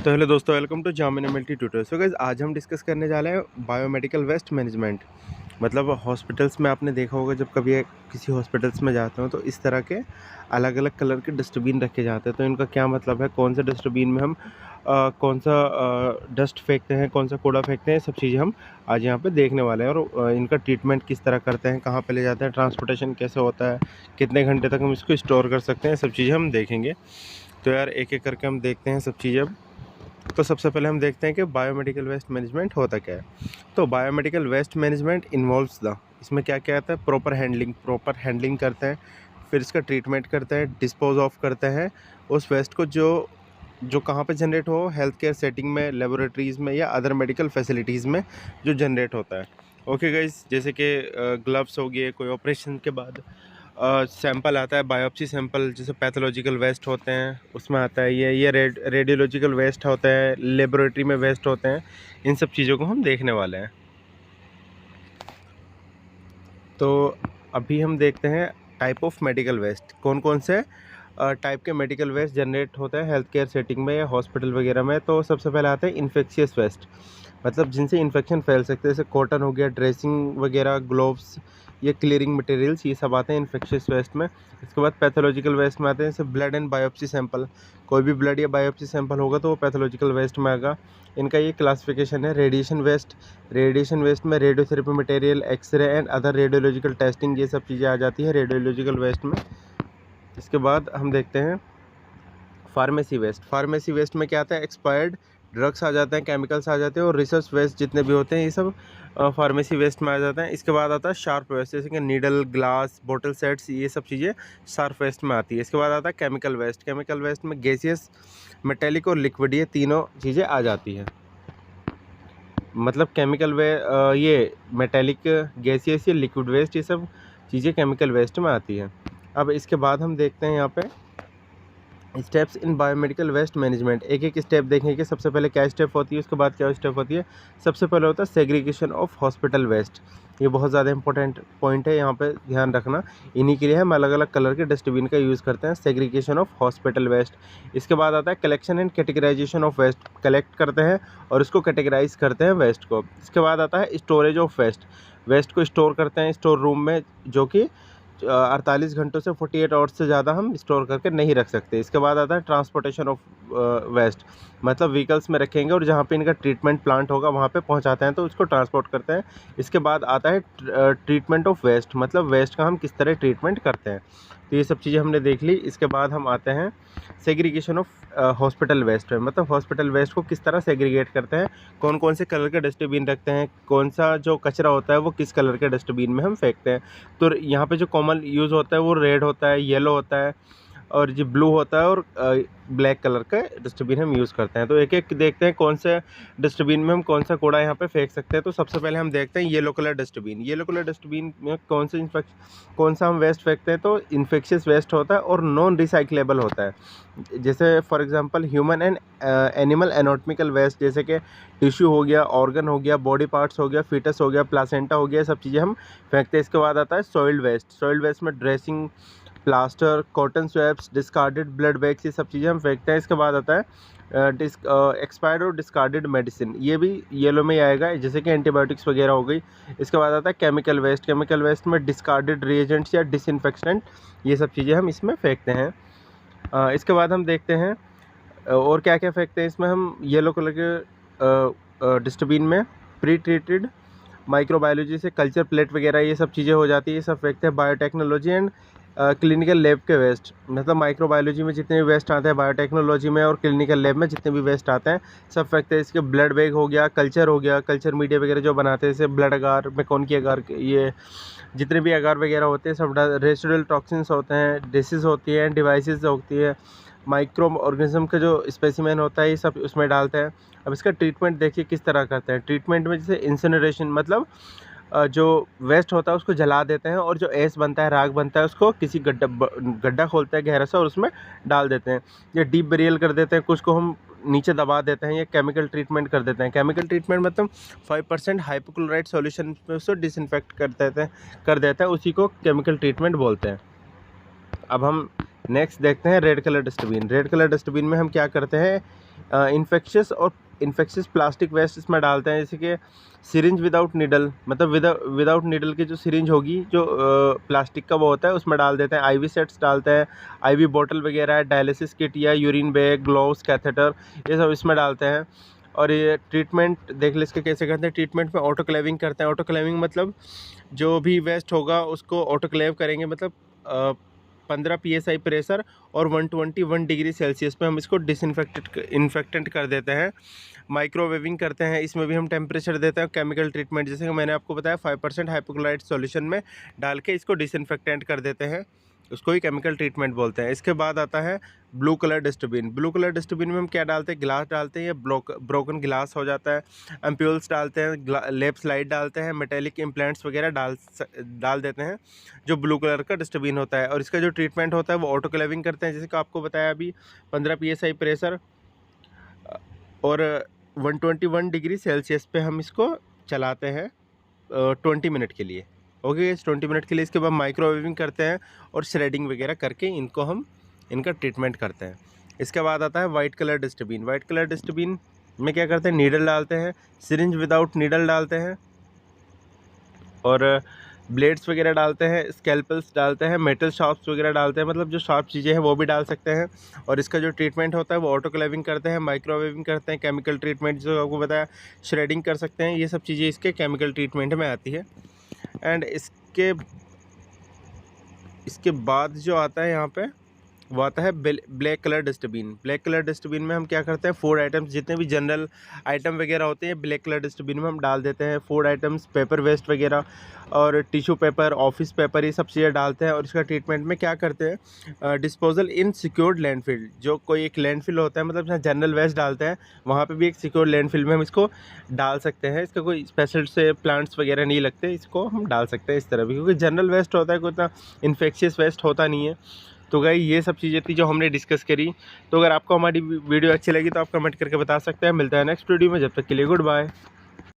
तो हेलो दोस्तों, welcome to जामिन मल्टी ट्यूटर। सो गाइस, आज हम डिस्कस करने जा रहे हैं बायोमेडिकल वेस्ट मैनेजमेंट। मतलब हॉस्पिटल्स में आपने देखा होगा, जब कभी किसी हॉस्पिटल्स में जाते हो तो इस तरह के अलग अलग कलर के डस्टबिन रखे जाते हैं। तो इनका क्या मतलब है, कौन से डस्टबिन में हम कौन सा डस्ट फेंकते हैं, कौन सा कूड़ा फेंकते हैं, सब चीज़ें हम आज यहाँ पे देखने वाले हैं। और इनका ट्रीटमेंट किस तरह करते हैं, कहाँ पे ले जाते हैं, ट्रांसपोर्टेशन कैसे होता है, कितने घंटे तक हम इसको स्टोर कर सकते हैं, सब चीज़ें हम देखेंगे। तो यार एक एक करके हम देखते हैं सब चीज़ें। तो सबसे पहले हम देखते हैं कि बायोमेडिकल वेस्ट मैनेजमेंट होता क्या है। तो biomedical waste management involves the, इसमें क्या क्या आता है, प्रॉपर हैंडलिंग करते हैं, फिर इसका ट्रीटमेंट करते हैं, डिस्पोज ऑफ करते हैं उस वेस्ट को जो जो कहाँ पे जनरेट हो, हेल्थ केयर सेटिंग में, लेबोरेटरीज़ में या अदर मेडिकल फैसिलिटीज़ में जो जनरेट होता है। ओके गाइस, जैसे कि ग्लव्स हो गए, कोई ऑपरेशन के बाद सैंपल आता है, बायोप्सी सैंपल, जैसे पैथोलॉजिकल वेस्ट होते हैं उसमें आता है ये रेडियोलॉजिकल वेस्ट होता है, लेबोरेटरी में वेस्ट होते हैं। इन सब चीज़ों को हम देखने वाले हैं। तो अभी हम देखते हैं टाइप ऑफ मेडिकल वेस्ट, कौन कौन से टाइप के मेडिकल वेस्ट जनरेट होते हैं हेल्थ केयर सेटिंग में या हॉस्पिटल वगैरह में। तो सबसे पहले आता है इन्फेक्शियस वेस्ट, मतलब जिनसे इन्फेक्शन फैल सकते हैं, जैसे कॉटन हो गया, ड्रेसिंग वगैरह, ग्लोव्स, ये क्लियरिंग मटेरियल्स, ये सब आते हैं इन्फेक्शियस वेस्ट में। इसके बाद पैथोलॉजिकल वेस्ट में आते हैं जैसे ब्लड एंड बायोप्सी सैंपल, कोई भी ब्लड या बायोप्सी सैंपल होगा तो वो पैथोलॉजिकल वेस्ट में आएगा। इनका ये क्लासिफिकेशन है। रेडिएशन वेस्ट में radiotherapy material, x-ray and other radiological testing, ये सब चीज़ें आ जाती है रेडियोलॉजिकल वेस्ट में। इसके बाद हम देखते हैं फार्मेसी वेस्ट में क्या आता है, एक्सपायर्ड ड्रग्स आ जाते हैं, केमिकल्स आ जाते हैं, और रिसर्च वेस्ट जितने भी होते हैं ये सब फार्मेसी वेस्ट में आ जाते हैं। इसके बाद आता है शार्प वेस्ट, जैसे कि नीडल, ग्लास, बॉटल सेट्स, ये सब चीज़ें शार्प वेस्ट में आती है। इसके बाद आता है केमिकल वेस्ट में गैसियस, मेटेलिक और लिक्विड, ये तीनों चीज़ें आ जाती हैं। मतलब ये मेटेलिक, गैसियस या लिक्विड वेस्ट, ये सब चीज़ें केमिकल वेस्ट में आती हैं। अब इसके बाद हम देखते हैं यहाँ पे steps in biomedical waste management. एक एक स्टेप देखेंगे कि सबसे पहले क्या स्टेप होती है, उसके बाद क्या स्टेप होती है। सबसे पहले होता है सेग्रीगेशन ऑफ हॉस्पिटल वेस्ट। ये बहुत ज़्यादा इंपॉर्टेंट पॉइंट है, यहाँ पे ध्यान रखना। इन्हीं के लिए हम अलग अलग कलर के डस्टबिन का यूज़ करते हैं, सेग्रीगेशन ऑफ हॉस्पिटल वेस्ट। इसके बाद आता है collection and categorisation of waste, collect करते हैं और उसको कैटेगराइज करते हैं वेस्ट को। इसके बाद आता है स्टोरेज ऑफ वेस्ट को स्टोर करते हैं स्टोर रूम में, जो कि 48 घंटों से 48 आवर्स से ज़्यादा हम स्टोर करके नहीं रख सकते। इसके बाद आता है ट्रांसपोर्टेशन ऑफ वेस्ट, मतलब व्हीकल्स में रखेंगे और जहाँ पे इनका ट्रीटमेंट प्लांट होगा वहाँ पे पहुँचाते हैं, तो उसको ट्रांसपोर्ट करते हैं। इसके बाद आता है ट्रीटमेंट ऑफ वेस्ट, मतलब वेस्ट का हम किस तरह ट्रीटमेंट करते हैं। तो ये सब चीज़ें हमने देख ली। इसके बाद हम आते हैं सेग्रीगेशन ऑफ हॉस्पिटल वेस्ट में, मतलब हॉस्पिटल वेस्ट को किस तरह सेग्रीगेट करते हैं, कौन कौन से कलर के डस्टबिन रखते हैं, कौन सा जो कचरा होता है वो किस कलर के डस्टबिन में हम फेंकते हैं। तो यहाँ पे जो कॉमन यूज़ होता है वो रेड होता है, येलो होता है, और जो ब्लू होता है, और ब्लैक कलर का डस्टबिन हम यूज़ करते हैं। तो एक एक देखते हैं कौन से डस्टबिन में हम कौन सा कूड़ा यहाँ पे फेंक सकते हैं। तो सबसे पहले हम देखते हैं येलो कलर डस्टबिन में कौन सा हम वेस्ट फेंकते हैं। तो इन्फेक्शियस वेस्ट होता है और नॉन रिसाइक्लेबल होता है। जैसे for example human and animal anatomical waste, जैसे कि टिश्यू हो गया, ऑर्गन हो गया, बॉडी पार्ट्स हो गया, फीटस हो गया, प्लासेंटा हो गया, सब चीज़ें हम फेंकते हैं। इसके बाद आता है सॉइल्ड वेस्ट में dressing, plaster, cotton swaps, discarded blood bags, ये सब चीज़ें हम फेंकते हैं। इसके बाद आता है एक्सपायर्ड और डिस्कार्डेड मेडिसिन, ये भी येलो में ही आएगा, जैसे कि एंटीबायोटिक्स वगैरह हो गई। इसके बाद आता है केमिकल वेस्ट में डिस्कार्डेड रिएजेंट्स या डिसइंफेक्टेंट, ये सब चीज़ें हम इसमें फेंकते हैं। इसके बाद हम देखते हैं और क्या क्या फेंकते हैं इसमें हम। येलो कलर के डस्टबिन में प्री ट्रीटेड माइक्रोबायोलॉजी से कल्चर प्लेट वगैरह, ये सब चीज़ें हो जाती है, ये सब फेंकते हैं। बायोटेक्नोलॉजी एंड क्लिनिकल लैब के वेस्ट, मतलब माइक्रोबायोलॉजी में जितने भी वेस्ट आते हैं, बायोटेक्नोलॉजी में और क्लिनिकल लैब में जितने भी वेस्ट आते हैं सब फेंकते हैं। इसके ब्लड बैग हो गया, कल्चर मीडिया वगैरह जो बनाते हैं, जैसे ब्लड अगार, मेकोन की अगार, ये जितने भी अगार वगैरह होते हैं सब रेसिडुअल टॉक्सिन्स होते हैं, डिसीज होती है, डिवाइसेस होती है, माइक्रो ऑर्गेनिज्म का जो स्पेसिमेन होता है, ये सब उसमें डालते हैं। अब इसका ट्रीटमेंट देखिए किस तरह करते हैं। ट्रीटमेंट में जैसे इंसिनरेशन, मतलब जो वेस्ट होता है उसको जला देते हैं, और जो ऐश बनता है, राख बनता है, उसको किसी गड्ढा खोलते हैं गहरा सा और उसमें डाल देते हैं। या डीप बेरियल कर देते हैं, कुछ को हम नीचे दबा देते हैं, या केमिकल ट्रीटमेंट कर देते हैं। केमिकल ट्रीटमेंट मतलब 5% हाइपोक्लोराइड सॉल्यूशन में उसको डिसइंफेक्ट कर देता है, उसी को केमिकल ट्रीटमेंट बोलते हैं। अब हम नेक्स्ट देखते हैं रेड कलर डस्टबिन में हम क्या करते हैं, इन्फेक्शियस प्लास्टिक वेस्ट इसमें डालते हैं, जैसे कि सिरिंज विदाउट नीडल, मतलब विदाउट नीडल की जो सिरिंज होगी जो प्लास्टिक का वो होता है उसमें डाल देते हैं। आईवी सेट्स डालते हैं, आईवी बोतल वगैरह है, डायलिसिस किट या यूरिन बैग, ग्लोव्स, कैथेटर, ये सब इसमें डालते हैं। और ये ट्रीटमेंट देख ले इसके कैसे करते हैं। ट्रीटमेंट में ऑटोक्लेविंग करते हैं। ऑटोक्लेविंग मतलब जो भी वेस्ट होगा उसको ऑटोक्लेव करेंगे, मतलब 15 PSI प्रेशर और 121 डिग्री सेल्सियस पे हम इसको इन्फेक्टेंट कर देते हैं। माइक्रोवेविंग करते हैं, इसमें भी हम टेम्परेचर देते हैं। केमिकल ट्रीटमेंट, जैसे कि मैंने आपको बताया 5% हाइपोक्लोराइड सॉल्यूशन में डाल के इसको डिसइंफेक्टेंट कर देते हैं, उसको ही केमिकल ट्रीटमेंट बोलते हैं। इसके बाद आता है blue colour dustbin. Blue colour dustbin में हम क्या डालते हैं, ग्लास डालते हैं, या ब्रोकन ग्लास हो जाता है, एम्प्यूल्स डालते हैं, लेप स्लाइड डालते हैं, मेटेलिक इम्प्लांट्स वगैरह डाल देते हैं, जो ब्लू कलर का डस्टबिन होता है। और इसका जो ट्रीटमेंट होता है वो ऑटोक्लेविंग करते हैं, जैसे कि आपको बताया अभी 15 PSI प्रेशर और 121 डिग्री सेल्सियस पे हम इसको चलाते हैं 20 मिनट के लिए। ओके, 20 मिनट के लिए। इसके बाद माइक्रोवेविंग करते हैं और श्रेडिंग वगैरह करके इनको हम इनका ट्रीटमेंट करते हैं। इसके बाद आता है white colour dustbin. White colour dustbin में क्या करते हैं, नीडल डालते हैं, सिरिंज विदाउट नीडल डालते हैं, और ब्लेड्स वगैरह डालते हैं, स्कैल्पल्स डालते हैं, मेटल शार्प्स वगैरह डालते हैं, मतलब जो शार्प चीज़ें हैं वो भी डाल सकते हैं। और इसका जो ट्रीटमेंट होता है वो ऑटोक्लेविंग करते हैं, माइक्रोवेविंग करते हैं, केमिकल ट्रीटमेंट जो आपको बताया, श्रेडिंग कर सकते हैं। ये सब चीज़ें इसके केमिकल ट्रीटमेंट में आती है। एंड इसके बाद जो आता है यहाँ पे वो आता है black colour dustbin. Black colour dustbin में हम क्या करते हैं, फूड आइटम्स जितने भी जनरल आइटम वगैरह होते हैं ब्लैक कलर डस्टबिन में हम डाल देते हैं। फूड आइटम्स, पेपर वेस्ट वगैरह और टिश्यू पेपर, ऑफिस पेपर, ये सब चीज़ें डालते हैं। और इसका ट्रीटमेंट में क्या करते हैं, डिस्पोजल इन सिक्योर्ड लैंडफिल। जो कोई एक लैंडफिल होता है, मतलब जहाँ जनरल वेस्ट डालते हैं वहाँ पे भी एक सिक्योर लैंडफिल में हम इसको डाल सकते हैं। इसका कोई स्पेशल से प्लांट्स वगैरह नहीं लगते, इसको हम डाल सकते हैं इस तरह भी, क्योंकि जनरल वेस्ट होता है, कोई इतना इन्फेक्शियस वेस्ट होता नहीं है। तो गाइस ये सब चीज़ें थी जो हमने डिस्कस करी। तो अगर आपको हमारी वीडियो अच्छी लगी तो आप कमेंट करके बता सकते हैं। मिलता है नेक्स्ट वीडियो में, जब तक के लिए गुड बाय।